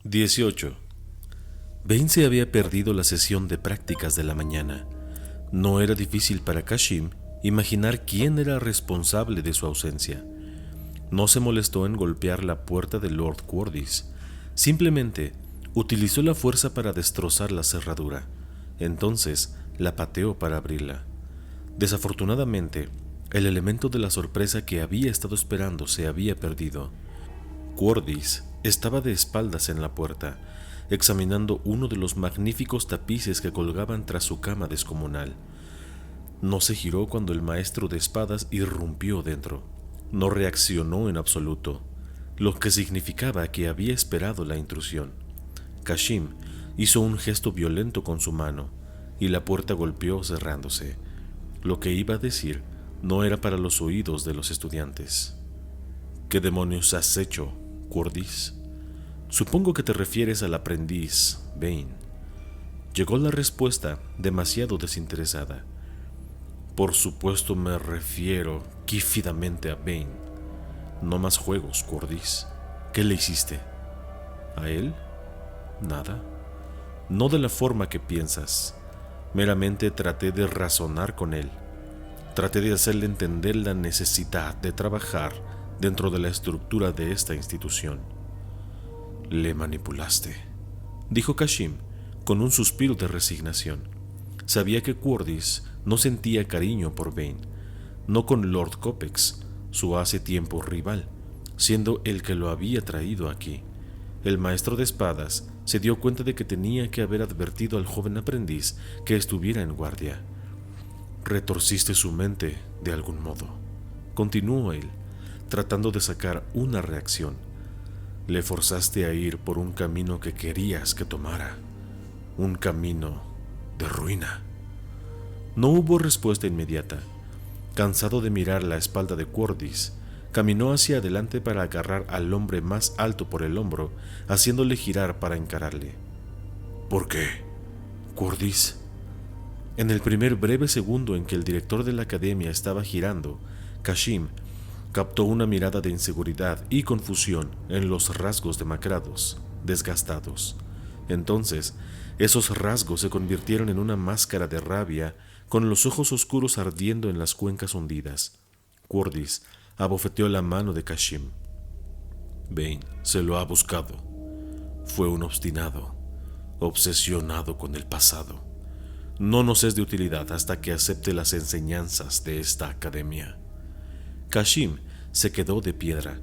18. Bane se había perdido la sesión de prácticas de la mañana. No era difícil para Kashim imaginar quién era responsable de su ausencia. No se molestó en golpear la puerta de Lord Qordis. Simplemente utilizó la fuerza para destrozar la cerradura. Entonces la pateó para abrirla. Desafortunadamente, el elemento de la sorpresa que había estado esperando se había perdido. Qordis estaba de espaldas en la puerta, examinando uno de los magníficos tapices que colgaban tras su cama descomunal. No se giró cuando el maestro de espadas irrumpió dentro. No reaccionó en absoluto, lo que significaba que había esperado la intrusión. Kashim hizo un gesto violento con su mano, y la puerta golpeó cerrándose. Lo que iba a decir no era para los oídos de los estudiantes. ¿Qué demonios has hecho, Qordis? Supongo que te refieres al aprendiz, Bane. Llegó la respuesta demasiado desinteresada. Por supuesto me refiero quífidamente a Bane. No más juegos, Qordis. ¿Qué le hiciste? ¿A él? Nada. No de la forma que piensas. Meramente traté de razonar con él. Traté de hacerle entender la necesidad de trabajar dentro de la estructura de esta institución. Le manipulaste, dijo Kashim con un suspiro de resignación. Sabía que Qordis no sentía cariño por Bane, no con Lord Copex, su hace tiempo rival, siendo el que lo había traído aquí. El maestro de espadas se dio cuenta de que tenía que haber advertido al joven aprendiz que estuviera en guardia. Retorciste su mente de algún modo, continuó él, tratando de sacar una reacción. Le forzaste a ir por un camino que querías que tomara, un camino de ruina. No hubo respuesta inmediata. Cansado de mirar la espalda de Qordis, caminó hacia adelante para agarrar al hombre más alto por el hombro, haciéndole girar para encararle. ¿Por qué, Qordis? En el primer breve segundo en que el director de la academia estaba girando, Kashim captó una mirada de inseguridad y confusión en los rasgos demacrados, desgastados. Entonces, esos rasgos se convirtieron en una máscara de rabia, con los ojos oscuros ardiendo en las cuencas hundidas. Qordis abofeteó la mano de Kashim. Bane se lo ha buscado. Fue un obstinado, obsesionado con el pasado. No nos es de utilidad hasta que acepte las enseñanzas de esta academia. Kashim se quedó de piedra,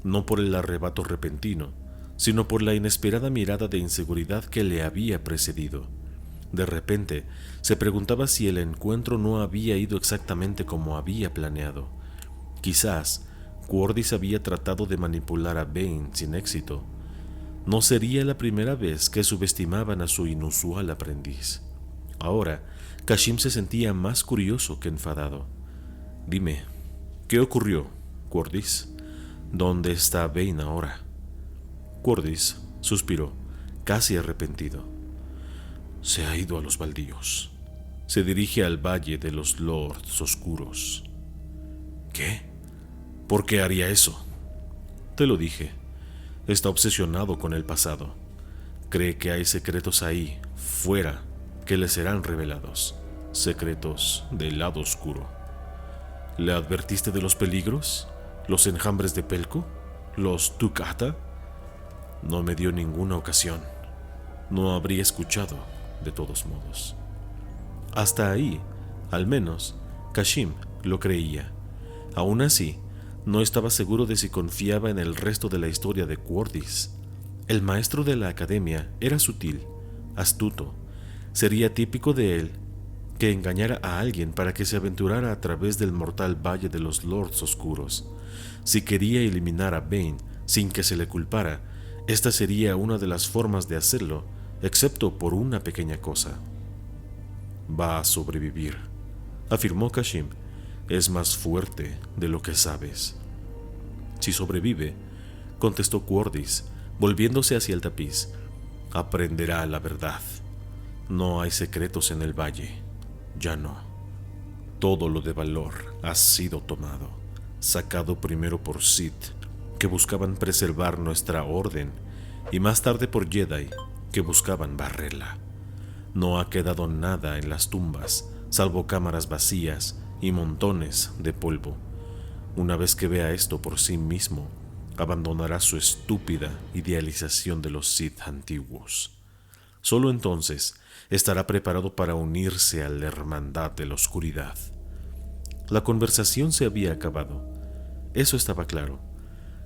no por el arrebato repentino, sino por la inesperada mirada de inseguridad que le había precedido. De repente, se preguntaba si el encuentro no había ido exactamente como había planeado. Quizás Qordis había tratado de manipular a Bane sin éxito. No sería la primera vez que subestimaban a su inusual aprendiz. Ahora, Kashim se sentía más curioso que enfadado. Dime, ¿qué ocurrió, Qordis? ¿Dónde está Bane ahora? Qordis suspiró, casi arrepentido. Se ha ido a los baldíos. Se dirige al Valle de los Lords Oscuros. ¿Qué? ¿Por qué haría eso? Te lo dije. Está obsesionado con el pasado. Cree que hay secretos ahí, fuera, que le serán revelados. Secretos del lado oscuro. ¿Le advertiste de los peligros? ¿Los enjambres de Pelko? ¿Los Tukata? No me dio ninguna ocasión. No habría escuchado, de todos modos. Hasta ahí, al menos, Kashim lo creía. Aún así, no estaba seguro de si confiaba en el resto de la historia de Qordis. El maestro de la academia era sutil, astuto. Sería típico de él que engañara a alguien para que se aventurara a través del mortal Valle de los Lords Oscuros. Si quería eliminar a Bane sin que se le culpara, esta sería una de las formas de hacerlo, excepto por una pequeña cosa. Va a sobrevivir, afirmó Kashim. Es más fuerte de lo que sabes. Si sobrevive, contestó Qordis, volviéndose hacia el tapiz, aprenderá la verdad. No hay secretos en el valle. Ya no. Todo lo de valor ha sido tomado, sacado primero por Sith, que buscaban preservar nuestra orden, y más tarde por Jedi que buscaban barrerla. No ha quedado nada en las tumbas, salvo cámaras vacías y montones de polvo. Una vez que vea esto por sí mismo, abandonará su estúpida idealización de los Sith antiguos. Solo entonces estará preparado para unirse a la hermandad de la oscuridad. La conversación se había acabado. Eso estaba claro.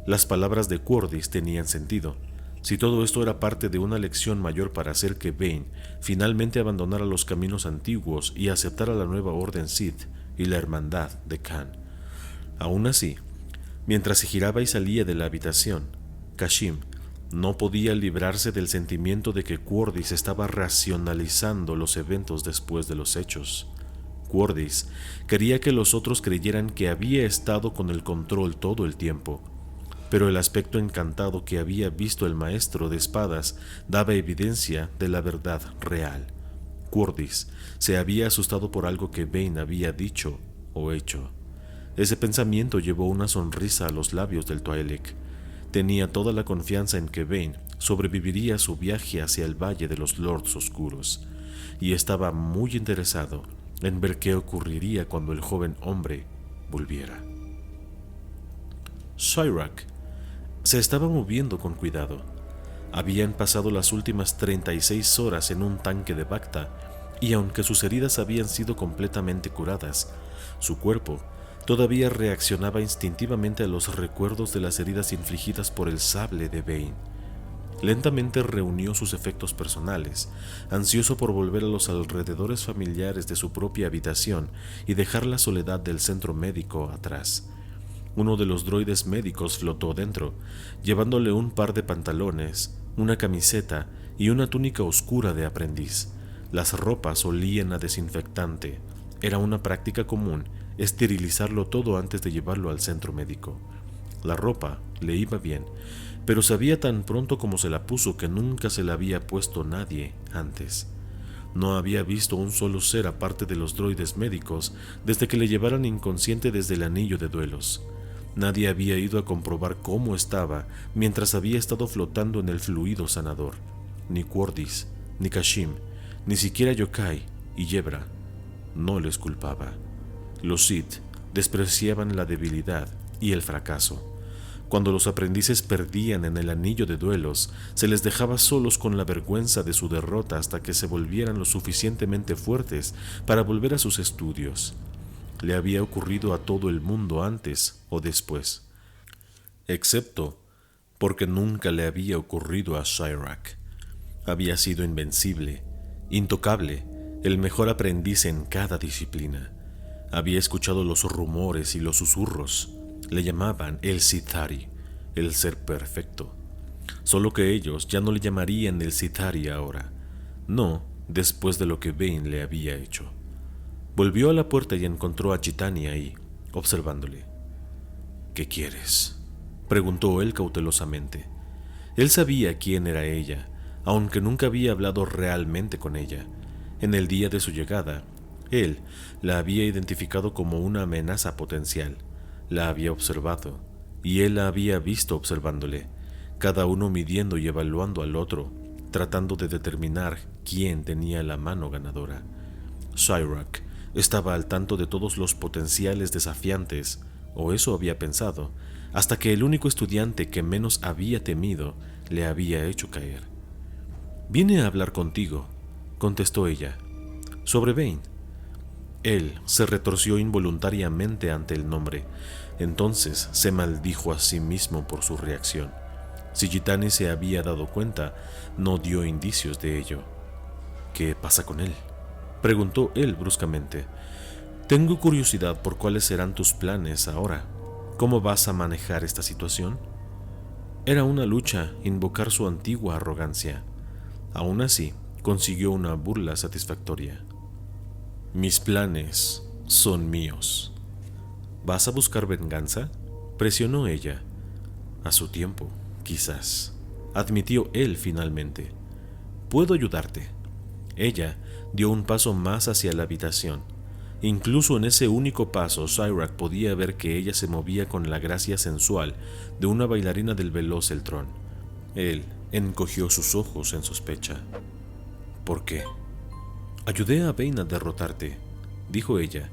Las palabras de Qordis tenían sentido. Si todo esto era parte de una lección mayor para hacer que Bane finalmente abandonara los caminos antiguos y aceptara la nueva orden Sith y la hermandad de Khan. Aún así, mientras se giraba y salía de la habitación, Kashim no podía librarse del sentimiento de que Qordis estaba racionalizando los eventos después de los hechos. Qordis quería que los otros creyeran que había estado con el control todo el tiempo, pero el aspecto encantado que había visto el maestro de espadas daba evidencia de la verdad real. Qordis se había asustado por algo que Bane había dicho o hecho. Ese pensamiento llevó una sonrisa a los labios del Twi'lek. Tenía toda la confianza en que Bane sobreviviría a su viaje hacia el Valle de los Lords Oscuros, y estaba muy interesado en ver qué ocurriría cuando el joven hombre volviera. Cyrac se estaba moviendo con cuidado. Habían pasado las últimas 36 horas en un tanque de Bacta, y aunque sus heridas habían sido completamente curadas, su cuerpo todavía reaccionaba instintivamente a los recuerdos de las heridas infligidas por el sable de Bane. Lentamente reunió sus efectos personales, ansioso por volver a los alrededores familiares de su propia habitación y dejar la soledad del centro médico atrás. Uno de los droides médicos flotó dentro, llevándole un par de pantalones, una camiseta y una túnica oscura de aprendiz. Las ropas olían a desinfectante. Era una práctica común esterilizarlo todo antes de llevarlo al centro médico. La ropa le iba bien, pero sabía tan pronto como se la puso que nunca se la había puesto nadie antes. No había visto un solo ser aparte de los droides médicos desde que le llevaran inconsciente desde el anillo de duelos. Nadie había ido a comprobar cómo estaba mientras había estado flotando en el fluido sanador. Ni Qordis, ni Kashim, ni siquiera Yokai y Yebra. No les culpaba. Los Sith despreciaban la debilidad y el fracaso. Cuando los aprendices perdían en el anillo de duelos, se les dejaba solos con la vergüenza de su derrota hasta que se volvieran lo suficientemente fuertes para volver a sus estudios. Le había ocurrido a todo el mundo antes o después, excepto porque nunca le había ocurrido a Cyrac. Había sido invencible, intocable, el mejor aprendiz en cada disciplina. Había escuchado los rumores y los susurros. Le llamaban el Sithari, el ser perfecto. Solo que ellos ya no le llamarían el Sithari ahora. No, después de lo que Bane le había hecho. Volvió a la puerta y encontró a Chitani ahí, observándole. ¿Qué quieres?, preguntó él cautelosamente. Él sabía quién era ella, aunque nunca había hablado realmente con ella. En el día de su llegada, él la había identificado como una amenaza potencial. La había observado, y él la había visto observándole, cada uno midiendo y evaluando al otro, tratando de determinar quién tenía la mano ganadora. Cyrac estaba al tanto de todos los potenciales desafiantes, o eso había pensado, hasta que el único estudiante que menos había temido le había hecho caer. «Vine a hablar contigo», contestó ella. «¿Sobre Bane?». Él se retorció involuntariamente ante el nombre. Entonces se maldijo a sí mismo por su reacción. Si Chitani se había dado cuenta, no dio indicios de ello. «¿Qué pasa con él?», preguntó él bruscamente. «Tengo curiosidad por cuáles serán tus planes ahora. ¿Cómo vas a manejar esta situación?». Era una lucha invocar su antigua arrogancia. Aún así, consiguió una burla satisfactoria. «Mis planes son míos». «¿Vas a buscar venganza?», presionó ella. «A su tiempo, quizás», admitió él finalmente. «Puedo ayudarte». Ella dio un paso más hacia la habitación. Incluso en ese único paso, Cyrac podía ver que ella se movía con la gracia sensual de una bailarina del veloz Eltrón. Él Encogió sus ojos en sospecha. ¿Por qué? Ayudé a Bane a derrotarte, dijo ella.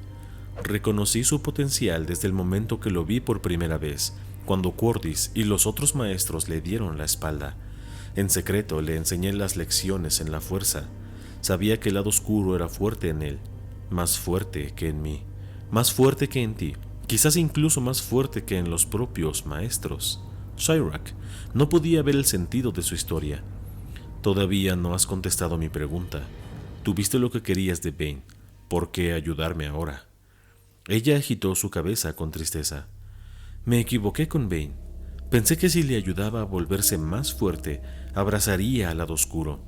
Reconocí su potencial desde el momento que lo vi por primera vez, cuando Qordis y los otros maestros le dieron la espalda. En secreto le enseñé las lecciones en la fuerza. Sabía que el lado oscuro era fuerte en él, más fuerte que en mí, más fuerte que en ti, quizás incluso más fuerte que en los propios maestros. Shyrak no podía ver el sentido de su historia. Todavía no has contestado mi pregunta. Tuviste lo que querías de Bane. ¿Por qué ayudarme ahora? Ella agitó su cabeza con tristeza. Me equivoqué con Bane. Pensé que si le ayudaba a volverse más fuerte, abrazaría al lado oscuro.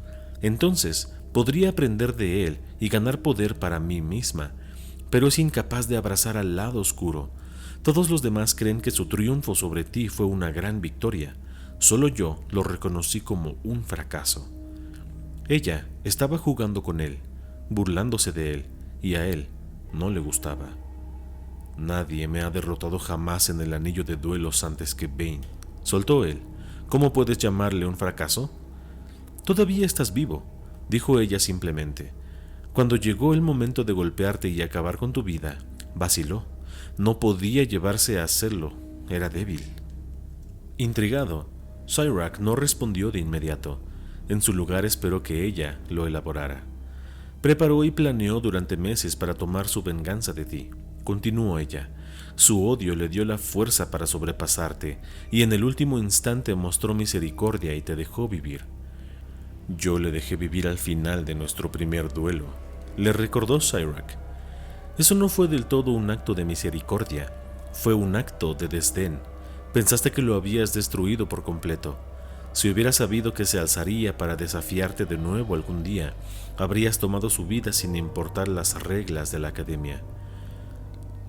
Entonces podría aprender de él y ganar poder para mí misma. Pero es incapaz de abrazar al lado oscuro. Todos los demás creen que su triunfo sobre ti fue una gran victoria. Solo yo lo reconocí como un fracaso. Ella estaba jugando con él, burlándose de él, y a él no le gustaba. Nadie me ha derrotado jamás en el anillo de duelos antes que Bane, soltó él. ¿Cómo puedes llamarle un fracaso? Todavía estás vivo, dijo ella simplemente. Cuando llegó el momento de golpearte y acabar con tu vida, vaciló. No podía llevarse a hacerlo, era débil. Intrigado, Shyrak no respondió de inmediato. En su lugar esperó que ella lo elaborara. Preparó y planeó durante meses para tomar su venganza de ti, continuó ella. Su odio le dio la fuerza para sobrepasarte, y en el último instante mostró misericordia y te dejó vivir. Yo le dejé vivir al final de nuestro primer duelo, le recordó Shyrak. Eso no fue del todo un acto de misericordia, fue un acto de desdén. Pensaste que lo habías destruido por completo. Si hubieras sabido que se alzaría para desafiarte de nuevo algún día, habrías tomado su vida sin importar las reglas de la academia.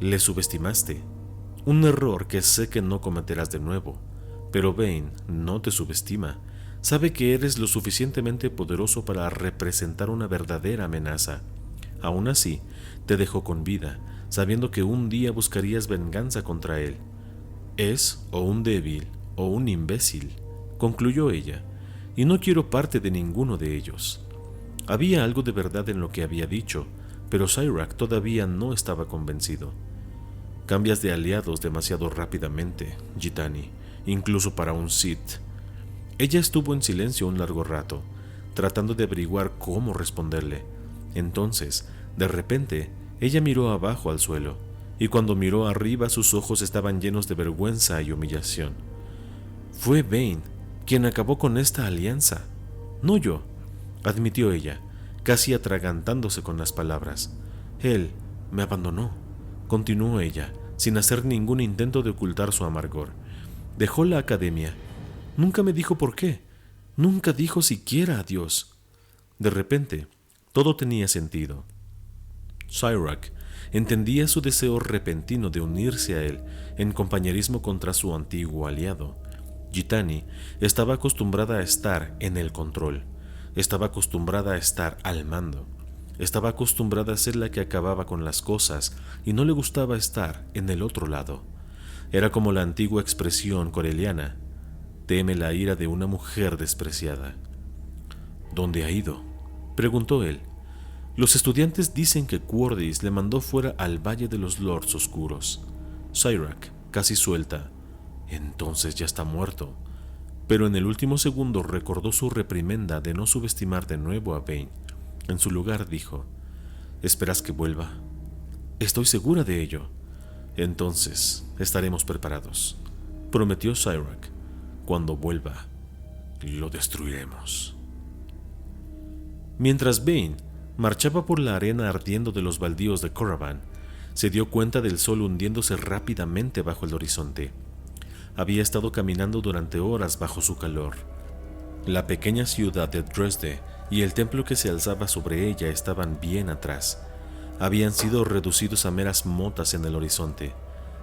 Le subestimaste, un error que sé que no cometerás de nuevo, pero Bane no te subestima. Sabe que eres lo suficientemente poderoso para representar una verdadera amenaza. Aún así, te dejó con vida, sabiendo que un día buscarías venganza contra él. Es o un débil o un imbécil, concluyó ella, y no quiero parte de ninguno de ellos. Había algo de verdad en lo que había dicho, pero Shyrak todavía no estaba convencido. Cambias de aliados demasiado rápidamente, Gitani, incluso para un Sith. Ella estuvo en silencio un largo rato, tratando de averiguar cómo responderle. Entonces, de repente, ella miró abajo al suelo, y cuando miró arriba sus ojos estaban llenos de vergüenza y humillación. Fue Bane quien acabó con esta alianza, no yo, admitió ella, casi atragantándose con las palabras. Él me abandonó, continuó ella, sin hacer ningún intento de ocultar su amargor. Dejó la academia. Nunca me dijo por qué, nunca dijo siquiera adiós. De repente, todo tenía sentido. Shyrak entendía su deseo repentino de unirse a él en compañerismo contra su antiguo aliado. Gitani estaba acostumbrada a estar en el control, estaba acostumbrada a estar al mando, estaba acostumbrada a ser la que acababa con las cosas y no le gustaba estar en el otro lado. Era como la antigua expresión coreliana, teme la ira de una mujer despreciada. ¿Dónde ha ido?, preguntó él. Los estudiantes dicen que Qordis le mandó fuera al Valle de los Lords Oscuros. Shyrak, casi suelta. Entonces ya está muerto. Pero en el último segundo recordó su reprimenda de no subestimar de nuevo a Bane. En su lugar dijo, ¿esperas que vuelva? Estoy segura de ello. Entonces estaremos preparados, prometió Shyrak. Cuando vuelva, lo destruiremos. Mientras Bane marchaba por la arena ardiendo de los baldíos de Korriban, se dio cuenta del sol hundiéndose rápidamente bajo el horizonte. Había estado caminando durante horas bajo su calor. La pequeña ciudad de Dresde y el templo que se alzaba sobre ella estaban bien atrás. Habían sido reducidos a meras motas en el horizonte.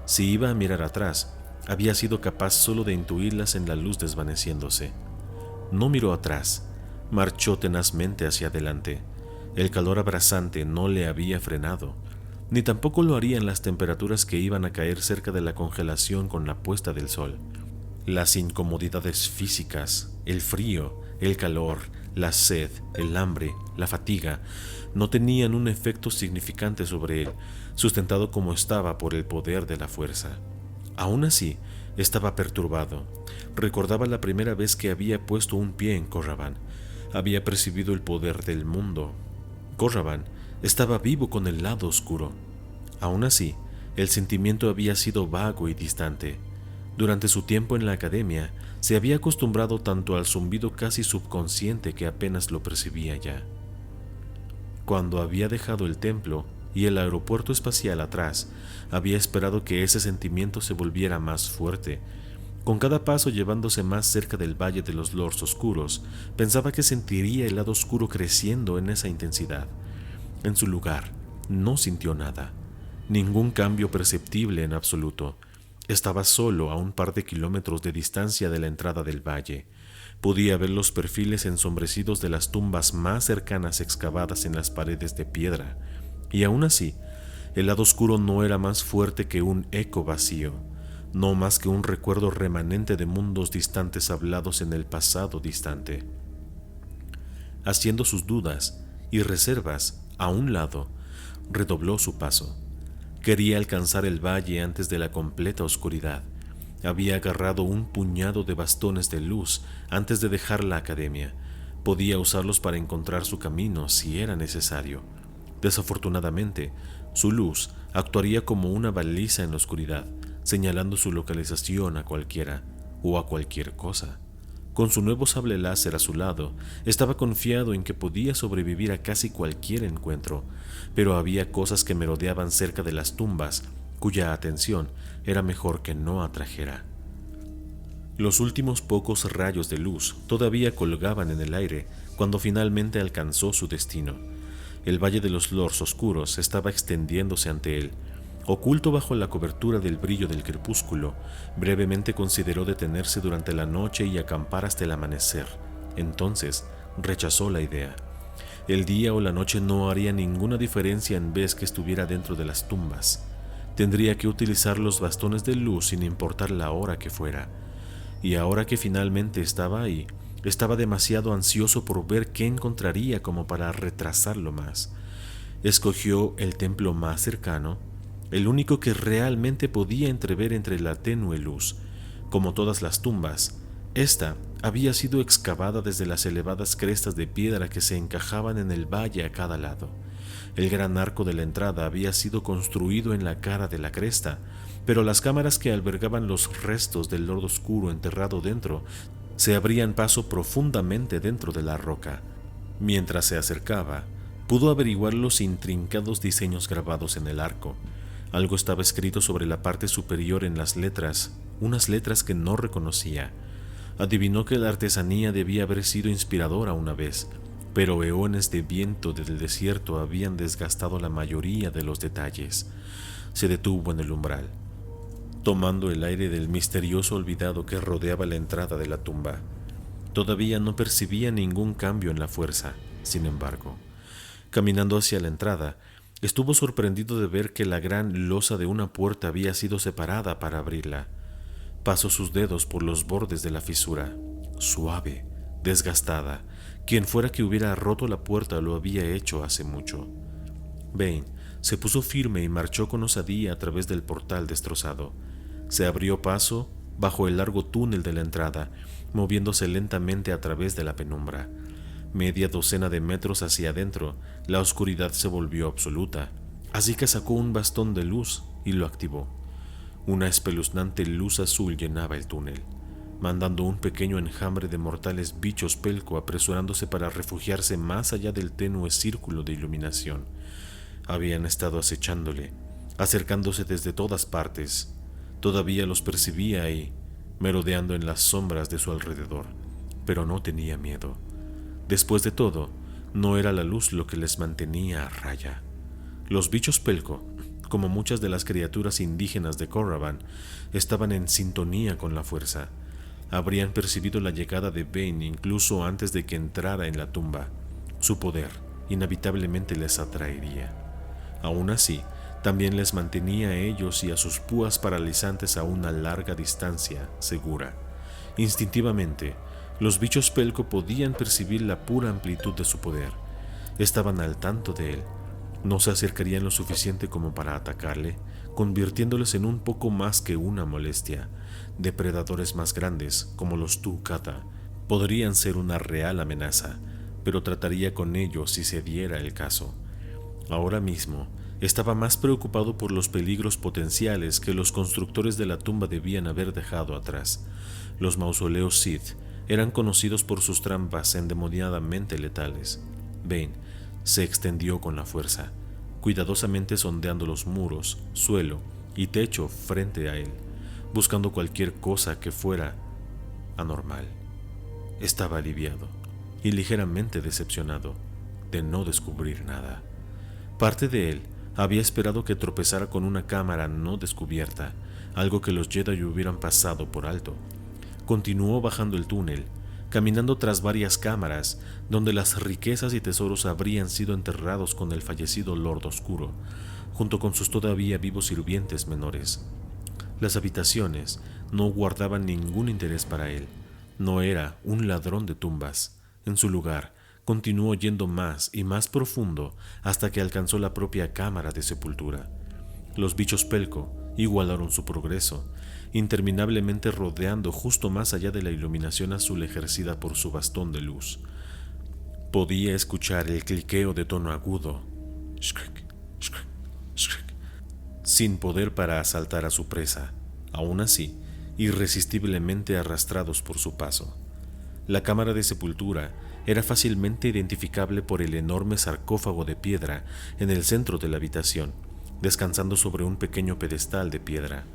Si iba a mirar atrás, había sido capaz solo de intuirlas en la luz desvaneciéndose. No miró atrás, marchó tenazmente hacia adelante. El calor abrasante no le había frenado, ni tampoco lo harían las temperaturas que iban a caer cerca de la congelación con la puesta del sol. Las incomodidades físicas, el frío, el calor, la sed, el hambre, la fatiga, no tenían un efecto significante sobre él, sustentado como estaba por el poder de la fuerza. Aún así, estaba perturbado. Recordaba la primera vez que había puesto un pie en Corraban. Había percibido el poder del mundo. Corraban estaba vivo con el lado oscuro. Aún así, el sentimiento había sido vago y distante. Durante su tiempo en la academia, se había acostumbrado tanto al zumbido casi subconsciente que apenas lo percibía ya. Cuando había dejado el templo y el aeropuerto espacial atrás, había esperado que ese sentimiento se volviera más fuerte. Con cada paso llevándose más cerca del Valle de los Lords Oscuros, pensaba que sentiría el lado oscuro creciendo en esa intensidad. En su lugar, no sintió nada, ningún cambio perceptible en absoluto. Estaba solo a un par de kilómetros de distancia de la entrada del valle. Podía ver los perfiles ensombrecidos de las tumbas más cercanas excavadas en las paredes de piedra, y aún así, el lado oscuro no era más fuerte que un eco vacío, no más que un recuerdo remanente de mundos distantes hablados en el pasado distante. Haciendo sus dudas y reservas a un lado, redobló su paso. Quería alcanzar el valle antes de la completa oscuridad. Había agarrado un puñado de bastones de luz antes de dejar la academia. Podía usarlos para encontrar su camino si era necesario. Desafortunadamente, su luz actuaría como una baliza en la oscuridad, señalando su localización a cualquiera o a cualquier cosa. Con su nuevo sable láser a su lado, estaba confiado en que podía sobrevivir a casi cualquier encuentro, pero había cosas que merodeaban cerca de las tumbas, cuya atención era mejor que no atrajera. Los últimos pocos rayos de luz todavía colgaban en el aire cuando finalmente alcanzó su destino. El Valle de los Lords Oscuros estaba extendiéndose ante él. Oculto bajo la cobertura del brillo del crepúsculo, brevemente consideró detenerse durante la noche y acampar hasta el amanecer. Entonces, rechazó la idea. El día o la noche no haría ninguna diferencia en vez que estuviera dentro de las tumbas. Tendría que utilizar los bastones de luz sin importar la hora que fuera. Y ahora que finalmente estaba ahí, estaba demasiado ansioso por ver qué encontraría como para retrasarlo más. Escogió el templo más cercano, el único que realmente podía entrever entre la tenue luz. Como todas las tumbas, esta había sido excavada desde las elevadas crestas de piedra que se encajaban en el valle a cada lado. El gran arco de la entrada había sido construido en la cara de la cresta, pero las cámaras que albergaban los restos del Lord Oscuro enterrado dentro se abrían paso profundamente dentro de la roca. Mientras se acercaba, pudo averiguar los intrincados diseños grabados en el arco. Algo estaba escrito sobre la parte superior en las letras, unas letras que no reconocía. Adivinó que la artesanía debía haber sido inspiradora una vez, pero eones de viento del desierto habían desgastado la mayoría de los detalles. Se detuvo en el umbral, tomando el aire del misterioso olvidado que rodeaba la entrada de la tumba. Todavía no percibía ningún cambio en la fuerza, sin embargo. Caminando hacia la entrada, estuvo sorprendido de ver que la gran losa de una puerta había sido separada para abrirla. Pasó sus dedos por los bordes de la fisura, suave, desgastada. Quien fuera que hubiera roto la puerta lo había hecho hace mucho. Bane se puso firme y marchó con osadía a través del portal destrozado. Se abrió paso bajo el largo túnel de la entrada, moviéndose lentamente a través de la penumbra. Media docena de metros hacia adentro, la oscuridad se volvió absoluta, así que sacó un bastón de luz y lo activó. Una espeluznante luz azul llenaba el túnel, mandando un pequeño enjambre de mortales bichos pelco apresurándose para refugiarse más allá del tenue círculo de iluminación. Habían estado acechándole, acercándose desde todas partes. Todavía los percibía ahí, merodeando en las sombras de su alrededor, pero no tenía miedo. Después de todo, no era la luz lo que les mantenía a raya. Los bichos pelco, como muchas de las criaturas indígenas de Corraban, estaban en sintonía con la fuerza. Habrían percibido la llegada de Bane incluso antes de que entrara en la tumba. Su poder inevitablemente les atraería. Aún así, también les mantenía a ellos y a sus púas paralizantes a una larga distancia segura. Instintivamente, los bichos Pelco podían percibir la pura amplitud de su poder. Estaban al tanto de él. No se acercarían lo suficiente como para atacarle, convirtiéndoles en un poco más que una molestia. Depredadores más grandes, como los Tucata, podrían ser una real amenaza, pero trataría con ellos si se diera el caso. Ahora mismo, estaba más preocupado por los peligros potenciales que los constructores de la tumba debían haber dejado atrás. Los mausoleos Sith eran conocidos por sus trampas endemoniadamente letales. Bane se extendió con la fuerza, cuidadosamente sondeando los muros, suelo y techo frente a él, buscando cualquier cosa que fuera anormal. Estaba aliviado y ligeramente decepcionado de no descubrir nada. Parte de él había esperado que tropezara con una cámara no descubierta, algo que los Jedi hubieran pasado por alto. Continuó bajando el túnel, caminando tras varias cámaras donde las riquezas y tesoros habrían sido enterrados con el fallecido Lord Oscuro, junto con sus todavía vivos sirvientes menores. Las habitaciones no guardaban ningún interés para él. No era un ladrón de tumbas. En su lugar, continuó yendo más y más profundo hasta que alcanzó la propia cámara de sepultura. Los bichos Pelco igualaron su progreso, interminablemente rodeando justo más allá de la iluminación azul ejercida por su bastón de luz. Podía escuchar el cliqueo de tono agudo, shriek, shriek, shriek, sin poder para asaltar a su presa, aún así, irresistiblemente arrastrados por su paso. La cámara de sepultura era fácilmente identificable por el enorme sarcófago de piedra en el centro de la habitación, descansando sobre un pequeño pedestal de piedra.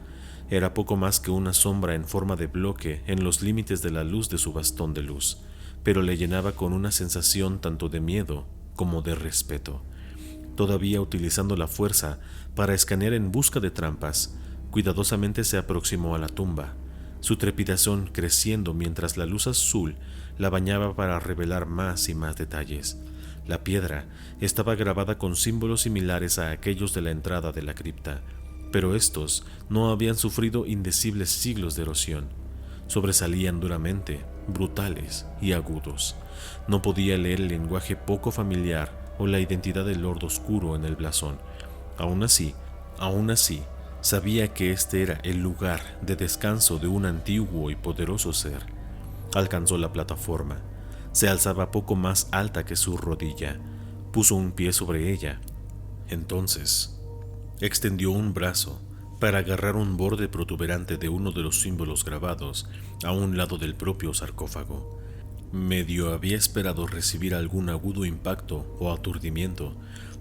Era poco más que una sombra en forma de bloque en los límites de la luz de su bastón de luz, pero le llenaba con una sensación tanto de miedo como de respeto. Todavía utilizando la fuerza para escanear en busca de trampas, cuidadosamente se aproximó a la tumba, su trepidación creciendo mientras la luz azul la bañaba para revelar más y más detalles. La piedra estaba grabada con símbolos similares a aquellos de la entrada de la cripta, pero estos no habían sufrido indecibles siglos de erosión. Sobresalían duramente, brutales y agudos. No podía leer el lenguaje poco familiar o la identidad del Lord Oscuro en el blasón. Aún así, sabía que este era el lugar de descanso de un antiguo y poderoso ser. Alcanzó la plataforma. Se alzaba poco más alta que su rodilla. Puso un pie sobre ella. Entonces, extendió un brazo para agarrar un borde protuberante de uno de los símbolos grabados a un lado del propio sarcófago. Medio había esperado recibir algún agudo impacto o aturdimiento,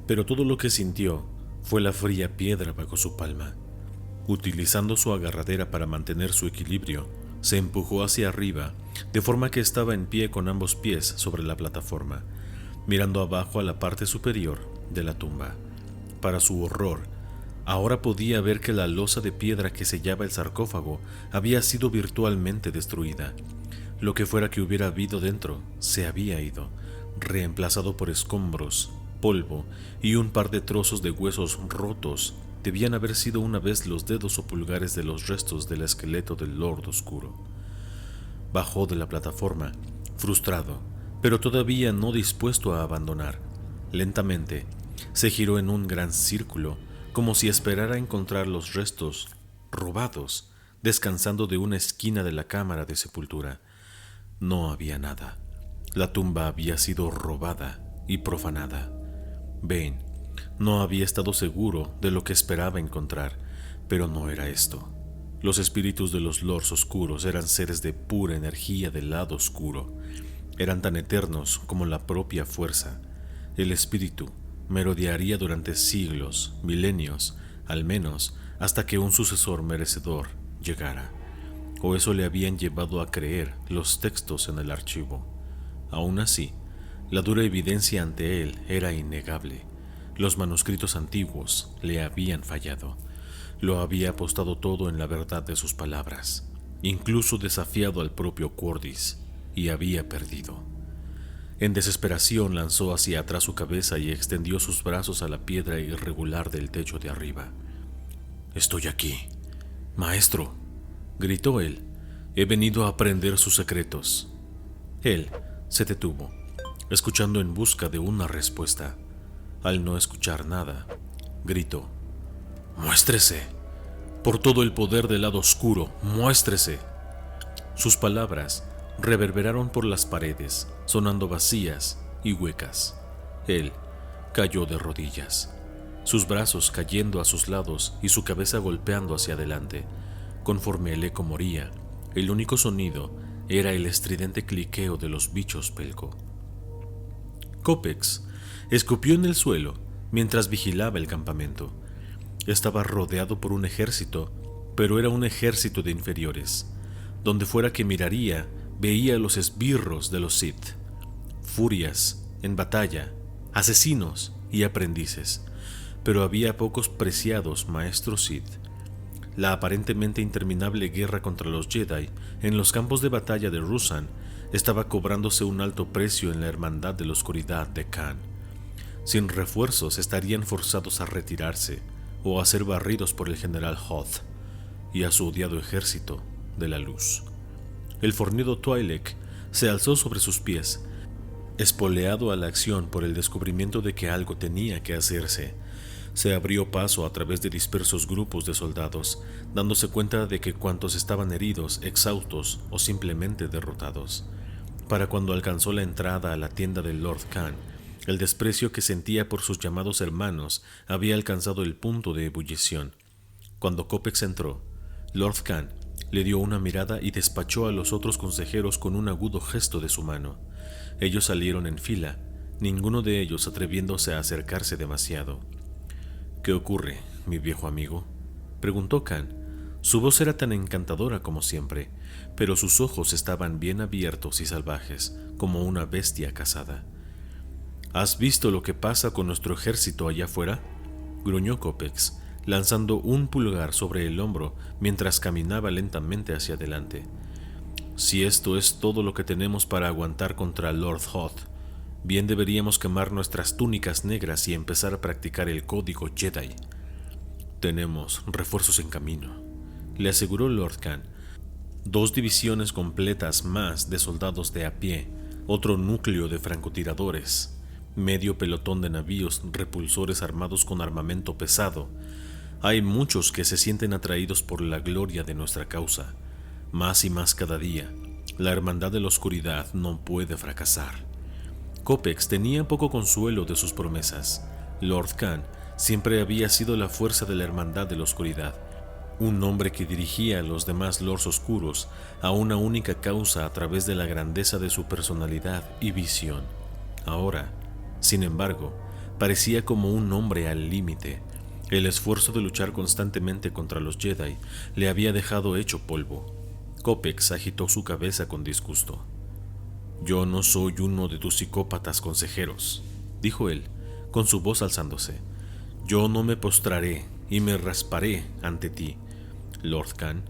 pero todo lo que sintió fue la fría piedra bajo su palma. Utilizando su agarradera para mantener su equilibrio, se empujó hacia arriba, de forma que estaba en pie con ambos pies sobre la plataforma, mirando abajo a la parte superior de la tumba. Para su horror, ahora podía ver que la losa de piedra que sellaba el sarcófago había sido virtualmente destruida. Lo que fuera que hubiera habido dentro se había ido, reemplazado por escombros, polvo y un par de trozos de huesos rotos. Debían haber sido una vez los dedos o pulgares de los restos del esqueleto del Lord Oscuro. Bajó de la plataforma, frustrado, pero todavía no dispuesto a abandonar. Lentamente, se giró en un gran círculo, como si esperara encontrar los restos robados, descansando de una esquina de la cámara de sepultura. No había nada. La tumba había sido robada y profanada. Bane no había estado seguro de lo que esperaba encontrar, pero no era esto. Los espíritus de los Lords Oscuros eran seres de pura energía del lado oscuro. Eran tan eternos como la propia fuerza. El espíritu merodearía durante siglos, milenios, al menos hasta que un sucesor merecedor llegara. O eso le habían llevado a creer los textos en el archivo. Aún así, la dura evidencia ante él era innegable. Los manuscritos antiguos le habían fallado. Lo había apostado todo en la verdad de sus palabras, incluso desafiado al propio Qordis, y había perdido. En desesperación lanzó hacia atrás su cabeza y extendió sus brazos a la piedra irregular del techo de arriba. «Estoy aquí, maestro», gritó él, He venido a aprender sus secretos. Él se detuvo, escuchando en busca de una respuesta. Al no escuchar nada, gritó: «¡Muéstrese! Por todo el poder del lado oscuro, muéstrese». Sus palabras reverberaron por las paredes, sonando vacías y huecas. Él cayó de rodillas, sus brazos cayendo a sus lados y su cabeza golpeando hacia adelante. Conforme el eco moría, el único sonido era el estridente cliqueo de los bichos pelco. Copex escupió en el suelo mientras vigilaba el campamento. Estaba rodeado por un ejército, pero era un ejército de inferiores. Donde fuera que miraría, veía los esbirros de los Sith, furias en batalla, asesinos y aprendices, pero había pocos preciados maestros Sith. La aparentemente interminable guerra contra los Jedi en los campos de batalla de Ruusan estaba cobrándose un alto precio en la Hermandad de la Oscuridad de Khan. Sin refuerzos estarían forzados a retirarse o a ser barridos por el general Hoth y a su odiado ejército de la luz. El fornido Twi'lek se alzó sobre sus pies, espoleado a la acción por el descubrimiento de que algo tenía que hacerse. Se abrió paso a través de dispersos grupos de soldados, dándose cuenta de que cuantos estaban heridos, exhaustos o simplemente derrotados. Para cuando alcanzó la entrada a la tienda del Lord Khan, el desprecio que sentía por sus llamados hermanos había alcanzado el punto de ebullición. Cuando Copex entró, Lord Khan le dio una mirada y despachó a los otros consejeros con un agudo gesto de su mano. Ellos salieron en fila, ninguno de ellos atreviéndose a acercarse demasiado. «¿Qué ocurre, mi viejo amigo?», preguntó Khan. Su voz era tan encantadora como siempre, pero sus ojos estaban bien abiertos y salvajes, como una bestia cazada. «¿Has visto lo que pasa con nuestro ejército allá afuera?», gruñó Copex, lanzando un pulgar sobre el hombro mientras caminaba lentamente hacia adelante. «Si esto es todo lo que tenemos para aguantar contra Lord Hoth, bien deberíamos quemar nuestras túnicas negras y empezar a practicar el código Jedi». «Tenemos refuerzos en camino», le aseguró Lord Khan. 2 divisiones completas más de soldados de a pie, otro núcleo de francotiradores, medio pelotón de navíos repulsores armados con armamento pesado. Hay muchos que se sienten atraídos por la gloria de nuestra causa. Más y más cada día. La Hermandad de la Oscuridad no puede fracasar. Copex tenía poco consuelo de sus promesas. Lord Khan siempre había sido la fuerza de la Hermandad de la Oscuridad, un hombre que dirigía a los demás Lords Oscuros a una única causa a través de la grandeza de su personalidad y visión. Ahora, sin embargo, parecía como un hombre al límite. El esfuerzo de luchar constantemente contra los Jedi le había dejado hecho polvo. Copex agitó su cabeza con disgusto. «Yo no soy uno de tus psicópatas consejeros», dijo él, con su voz alzándose. «Yo no me postraré y me rasparé ante ti, Lord Khan.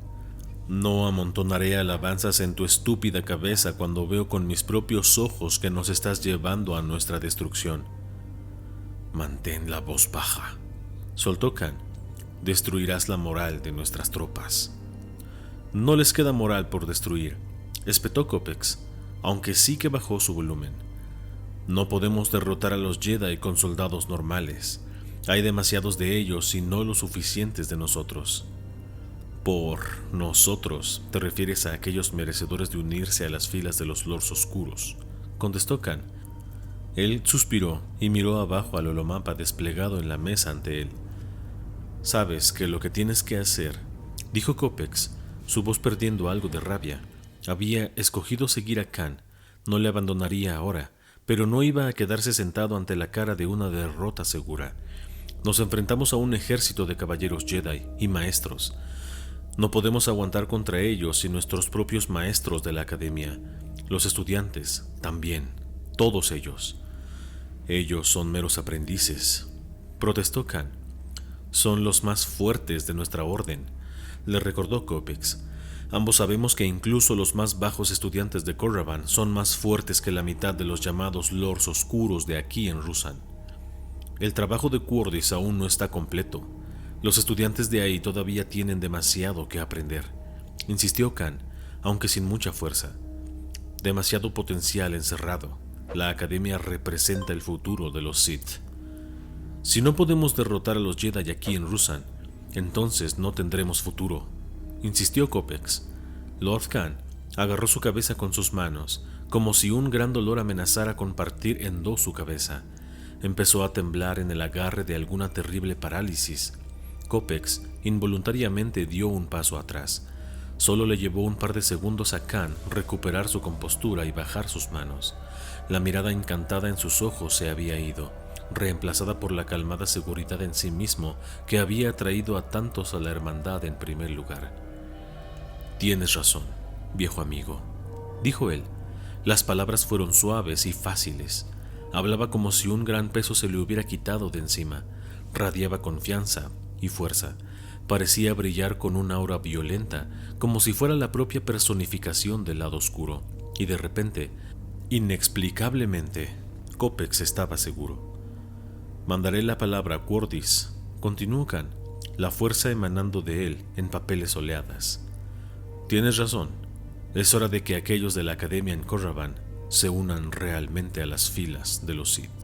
No amontonaré alabanzas en tu estúpida cabeza cuando veo con mis propios ojos que nos estás llevando a nuestra destrucción». «Mantén la voz baja», soltó Khan. «Destruirás la moral de nuestras tropas». «No les queda moral por destruir», espetó Copex, aunque sí que bajó su volumen. «No podemos derrotar a los Jedi con soldados normales. Hay demasiados de ellos y no lo suficientes de nosotros». «Por nosotros te refieres a aquellos merecedores de unirse a las filas de los Lords Oscuros», contestó Khan. Él suspiró y miró abajo al holomapa desplegado en la mesa ante él. «Sabes que lo que tienes que hacer», dijo Copex, su voz perdiendo algo de rabia. Había escogido seguir a Khan, no le abandonaría ahora, pero no iba a quedarse sentado ante la cara de una derrota segura. Nos enfrentamos a un ejército de caballeros Jedi y maestros. No podemos aguantar contra ellos y nuestros propios maestros de la academia, los estudiantes también, todos ellos. Ellos son meros aprendices», protestó Khan. «Son los más fuertes de nuestra orden», le recordó Copex. «Ambos sabemos que incluso los más bajos estudiantes de Korraban son más fuertes que la mitad de los llamados Lords Oscuros de aquí en Ruusan. El trabajo de Qordis aún no está completo. Los estudiantes de ahí todavía tienen demasiado que aprender», insistió Khan, aunque sin mucha fuerza. Demasiado potencial encerrado. La Academia representa el futuro de los Sith. Si no podemos derrotar a los Jedi aquí en Ruusan, entonces no tendremos futuro, insistió Kopecz. Lord Khan agarró su cabeza con sus manos, como si un gran dolor amenazara con partir en dos su cabeza. Empezó a temblar en el agarre de alguna terrible parálisis. Kopecz involuntariamente dio un paso atrás. Solo le llevó un par de segundos a Khan recuperar su compostura y bajar sus manos. La mirada encantada en sus ojos se había ido, reemplazada por la calmada seguridad en sí mismo que había atraído a tantos a la hermandad en primer lugar. «Tienes razón, viejo amigo», dijo él. Las palabras fueron suaves y fáciles. Hablaba como si un gran peso se le hubiera quitado de encima. Radiaba confianza y fuerza. Parecía brillar con una aura violenta, como si fuera la propia personificación del lado oscuro. Y de repente, inexplicablemente, Kopecz estaba seguro. «Mandaré la palabra a Qordis», continuó Khan, la fuerza emanando de él en papeles oleadas. «Tienes razón. Es hora de que aquellos de la Academia en Korraban se unan realmente a las filas de los Sith».